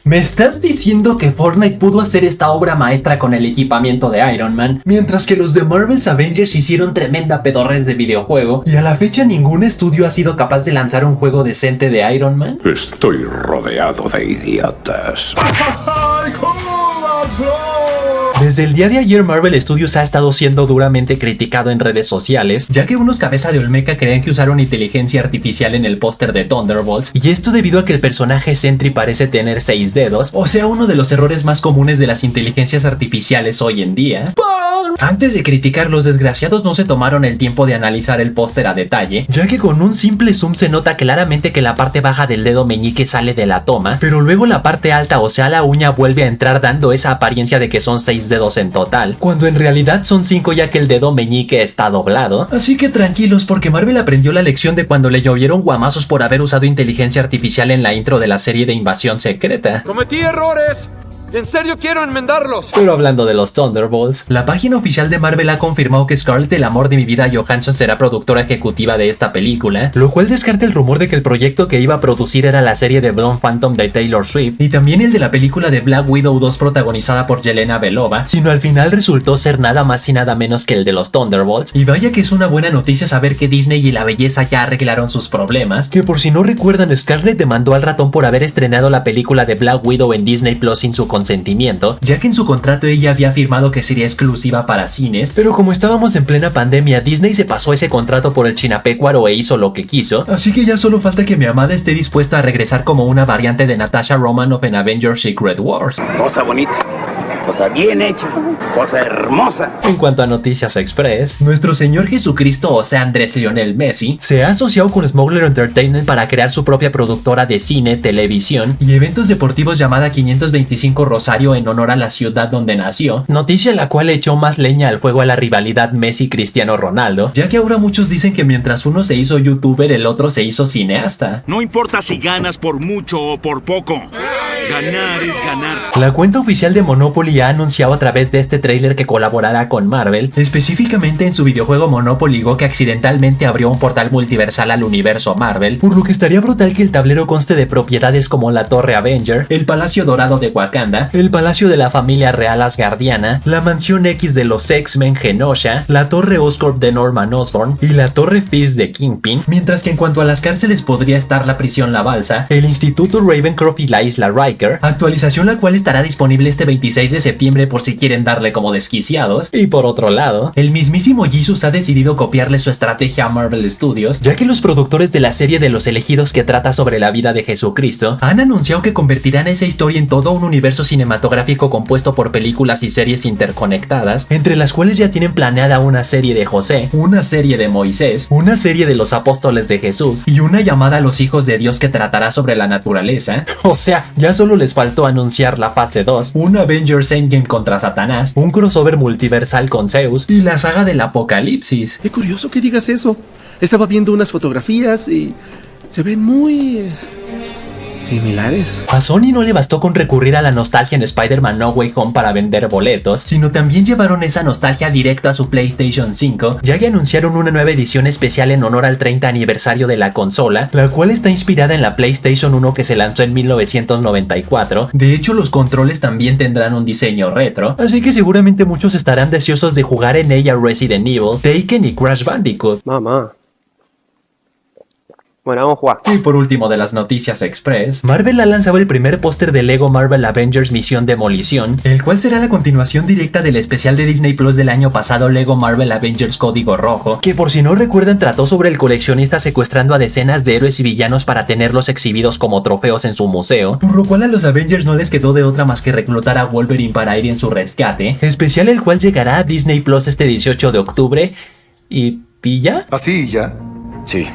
¿Me estás diciendo que Fortnite pudo hacer esta obra maestra con el equipamiento de Iron Man, mientras que los de Marvel's Avengers hicieron tremenda pedorrez de videojuego, y a la fecha ningún estudio ha sido capaz de lanzar un juego decente de Iron Man? Estoy rodeado de idiotas. Desde el día de ayer, Marvel Studios ha estado siendo duramente criticado en redes sociales, ya que unos cabeza de Olmeca creen que usaron inteligencia artificial en el póster de Thunderbolts, y esto debido a que el personaje Sentry parece tener 6 dedos, o sea, uno de los errores más comunes de las inteligencias artificiales hoy en día. Antes de criticar, los desgraciados no se tomaron el tiempo de analizar el póster a detalle, ya que con un simple zoom se nota claramente que la parte baja del dedo meñique sale de la toma, pero luego la parte alta, o sea la uña, vuelve a entrar dando esa apariencia de que son 6 dedos en total, cuando en realidad son 5 ya que el dedo meñique está doblado. Así que tranquilos, porque Marvel aprendió la lección de cuando le llovieron guamazos por haber usado inteligencia artificial en la intro de la serie de Invasión Secreta. ¡Cometí errores! ¡En serio quiero enmendarlos! Pero hablando de los Thunderbolts, la página oficial de Marvel ha confirmado que Scarlett, el amor de mi vida, Johansson, será productora ejecutiva de esta película, lo cual descarta el rumor de que el proyecto que iba a producir era la serie de Blonde Phantom de Taylor Swift, y también el de la película de Black Widow 2 protagonizada por Yelena Belova, sino al final resultó ser nada más y nada menos que el de los Thunderbolts. Y vaya que es una buena noticia saber que Disney y la belleza ya arreglaron sus problemas, que por si no recuerdan, Scarlett demandó al ratón por haber estrenado la película de Black Widow en Disney Plus sin su consentimiento, ya que en su contrato ella había afirmado que sería exclusiva para cines, pero como estábamos en plena pandemia, Disney se pasó ese contrato por el chinapecuaro e hizo lo que quiso, así que ya solo falta que mi amada esté dispuesta a regresar como una variante de Natasha Romanoff en Avengers Secret Wars. Cosa bonita, cosa bien hecha, cosa hermosa. En cuanto a Noticias Express, nuestro señor Jesucristo, o sea Andrés Lionel Messi, se ha asociado con Smuggler Entertainment para crear su propia productora de cine, televisión y eventos deportivos llamada 525 Rosario en honor a la ciudad donde nació, noticia la cual echó más leña al fuego a la rivalidad Messi-Cristiano Ronaldo, ya que ahora muchos dicen que mientras uno se hizo youtuber, el otro se hizo cineasta. No importa si ganas por mucho o por poco, ganar es ganar. La cuenta oficial de Monopoly ha anunciado a través de este tráiler que colaborará con Marvel, específicamente en su videojuego Monopoly Go, que accidentalmente abrió un portal multiversal al universo Marvel, por lo que estaría brutal que el tablero conste de propiedades como la Torre Avenger, el Palacio Dorado de Wakanda, el Palacio de la Familia Real Asgardiana, la Mansión X de los X-Men Genosha, la Torre Oscorp de Norman Osborn y la Torre Fisk de Kingpin, mientras que en cuanto a las cárceles podría estar la prisión La Balsa, el Instituto Ravencroft y la Isla Riker, actualización la cual estará disponible este 26 de septiembre por si quieren darle como desquiciados. Y por otro lado, el mismísimo Jesus ha decidido copiarle su estrategia a Marvel Studios, ya que los productores de la serie de Los Elegidos, que trata sobre la vida de Jesucristo, han anunciado que convertirán esa historia en todo un universo cinematográfico compuesto por películas y series interconectadas, entre las cuales ya tienen planeada una serie de José, una serie de Moisés, una serie de los apóstoles de Jesús y una llamada a los hijos de Dios que tratará sobre la naturaleza. O sea, ya solo les faltó anunciar la fase 2, un Avengers Endgame contra Satanás, un crossover multiversal con Zeus y la saga del Apocalipsis. Qué curioso que digas eso. Estaba viendo unas fotografías y se ven muy similares. A Sony no le bastó con recurrir a la nostalgia en Spider-Man No Way Home para vender boletos, sino también llevaron esa nostalgia directo a su PlayStation 5, ya que anunciaron una nueva edición especial en honor al 30 aniversario de la consola, la cual está inspirada en la PlayStation 1 que se lanzó en 1994. De hecho, los controles también tendrán un diseño retro, así que seguramente muchos estarán deseosos de jugar en ella Resident Evil, Taken y Crash Bandicoot. Mamá. Bueno, vamos a jugar. Y por último de las Noticias Express, Marvel ha lanzado el primer póster de Lego Marvel Avengers Misión Demolición, el cual será la continuación directa del especial de Disney Plus del año pasado Lego Marvel Avengers Código Rojo, que por si no recuerdan trató sobre el coleccionista secuestrando a decenas de héroes y villanos para tenerlos exhibidos como trofeos en su museo, por lo cual a los Avengers no les quedó de otra más que reclutar a Wolverine para ir en su rescate, especial el cual llegará a Disney Plus este 18 de octubre y ¿pilla? Así ya. Sí,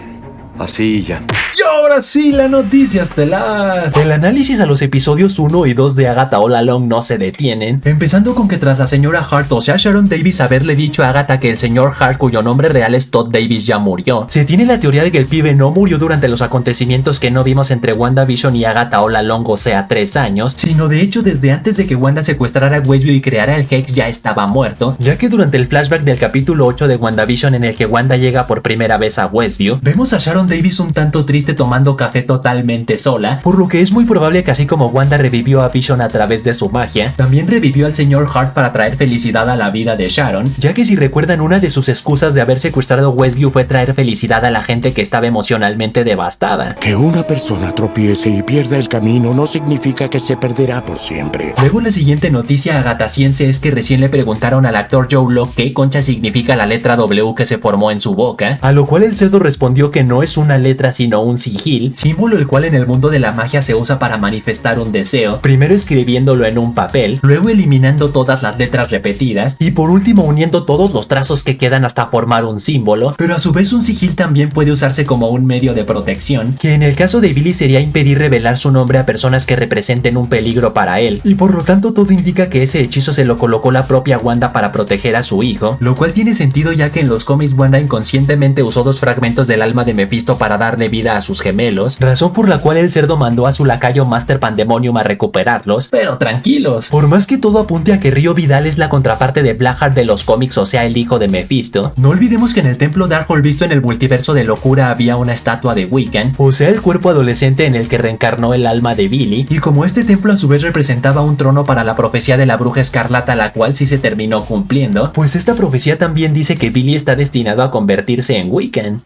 así ya. Y ahora sí, la noticia estelar. El análisis a los episodios 1 y 2 de Agatha All Along no se detienen, empezando con que tras la señora Hart, o sea Sharon Davis, haberle dicho a Agatha que el señor Hart, cuyo nombre real es Todd Davis, ya murió, se tiene la teoría de que el pibe no murió durante los acontecimientos que no vimos entre WandaVision y Agatha All Along, o sea 3 años, sino de hecho desde antes de que Wanda secuestrara a Westview y creara el Hex ya estaba muerto, ya que durante el flashback del capítulo 8 de WandaVision en el que Wanda llega por primera vez a Westview, vemos a Sharon Davis un tanto triste existe tomando café totalmente sola, por lo que es muy probable que así como Wanda revivió a Vision a través de su magia, también revivió al señor Hart para traer felicidad a la vida de Sharon, ya que si recuerdan, una de sus excusas de haber secuestrado Westview fue traer felicidad a la gente que estaba emocionalmente devastada. Que una persona tropiece y pierda el camino no significa que se perderá por siempre. Luego la siguiente noticia agatasiense es que recién le preguntaron al actor Joe Locke qué concha significa la letra W que se formó en su boca, a lo cual el cerdo respondió que no es una letra sino un sigil, símbolo el cual en el mundo de la magia se usa para manifestar un deseo, primero escribiéndolo en un papel, luego eliminando todas las letras repetidas y por último uniendo todos los trazos que quedan hasta formar un símbolo, pero a su vez un sigil también puede usarse como un medio de protección, que en el caso de Billy sería impedir revelar su nombre a personas que representen un peligro para él, y por lo tanto todo indica que ese hechizo se lo colocó la propia Wanda para proteger a su hijo, lo cual tiene sentido ya que en los cómics Wanda inconscientemente usó 2 fragmentos del alma de Mephisto para darle vida a sus gemelos, razón por la cual el cerdo mandó a su lacayo Master Pandemonium a recuperarlos, pero tranquilos, por más que todo apunte a que Rio Vidal es la contraparte de Blackheart de los cómics, o sea el hijo de Mephisto, no olvidemos que en el templo Darkhold visto en el multiverso de locura había una estatua de Wiccan, o sea el cuerpo adolescente en el que reencarnó el alma de Billy, y como este templo a su vez representaba un trono para la profecía de la bruja escarlata, la cual sí se terminó cumpliendo, pues esta profecía también dice que Billy está destinado a convertirse en Wiccan.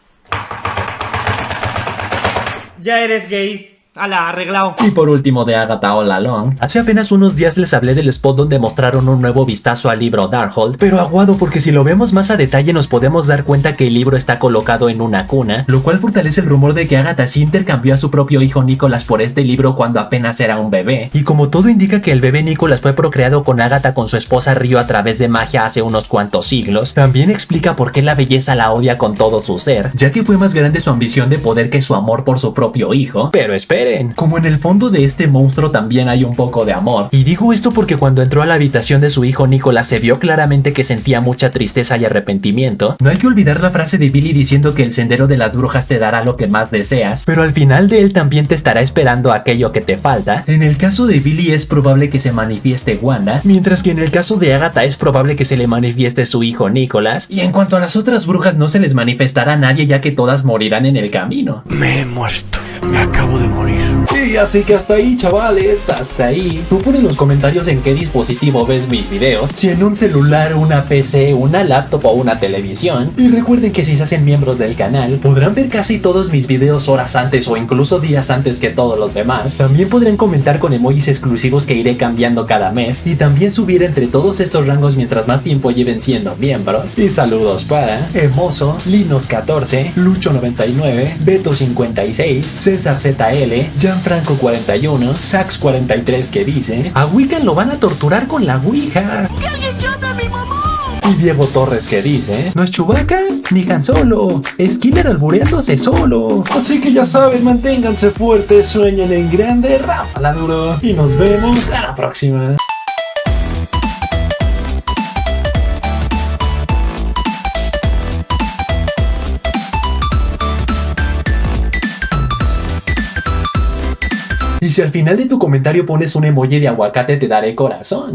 Ya eres gay. Ala, arreglado. Y por último de Agatha All Along, hace apenas unos días les hablé del spot donde mostraron un nuevo vistazo al libro Darkhold, pero aguado porque si lo vemos más a detalle nos podemos dar cuenta que el libro está colocado en una cuna, lo cual fortalece el rumor de que Agatha sí intercambió a su propio hijo Nicholas por este libro cuando apenas era un bebé, y como todo indica que el bebé Nicholas fue procreado con Agatha con su esposa Rio a través de magia hace unos cuantos siglos, también explica por qué la belleza la odia con todo su ser, ya que fue más grande su ambición de poder que su amor por su propio hijo, pero esperen, como en el fondo de este monstruo también hay un poco de amor, y digo esto porque cuando entró a la habitación de su hijo Nicholas se vio claramente que sentía mucha tristeza y arrepentimiento. No hay que olvidar la frase de Billy diciendo que el sendero de las brujas te dará lo que más deseas, pero al final de él también te estará esperando aquello que te falta. En el caso de Billy es probable que se manifieste Wanda, mientras que en el caso de Agatha es probable que se le manifieste su hijo Nicholas, y en cuanto a las otras brujas no se les manifestará a nadie ya que todas morirán en el camino. Me he muerto. Me acabo de morir. Y así que hasta ahí, chavales, hasta ahí. Tú pon en los comentarios en qué dispositivo ves mis videos, si en un celular, una PC, una laptop o una televisión. Y recuerden que si se hacen miembros del canal, podrán ver casi todos mis videos horas antes o incluso días antes que todos los demás. También podrán comentar con emojis exclusivos que iré cambiando cada mes, y también subir entre todos estos rangos mientras más tiempo lleven siendo miembros. Y saludos para Emoso, Linus14, Lucho99, Beto56, César ZL, Gianfranco41, Sax43 que dice: a Wiccan lo van a torturar con la Ouija. ¡Que alguien llame a mi mamá! Y Diego Torres que dice: no es Chewbacca ni Han Solo, es Killer albureándose solo. Así que ya saben, manténganse fuertes, sueñen en grande, rápala duro. Y nos vemos a la próxima. Y si al final de tu comentario pones un emoji de aguacate te daré corazón.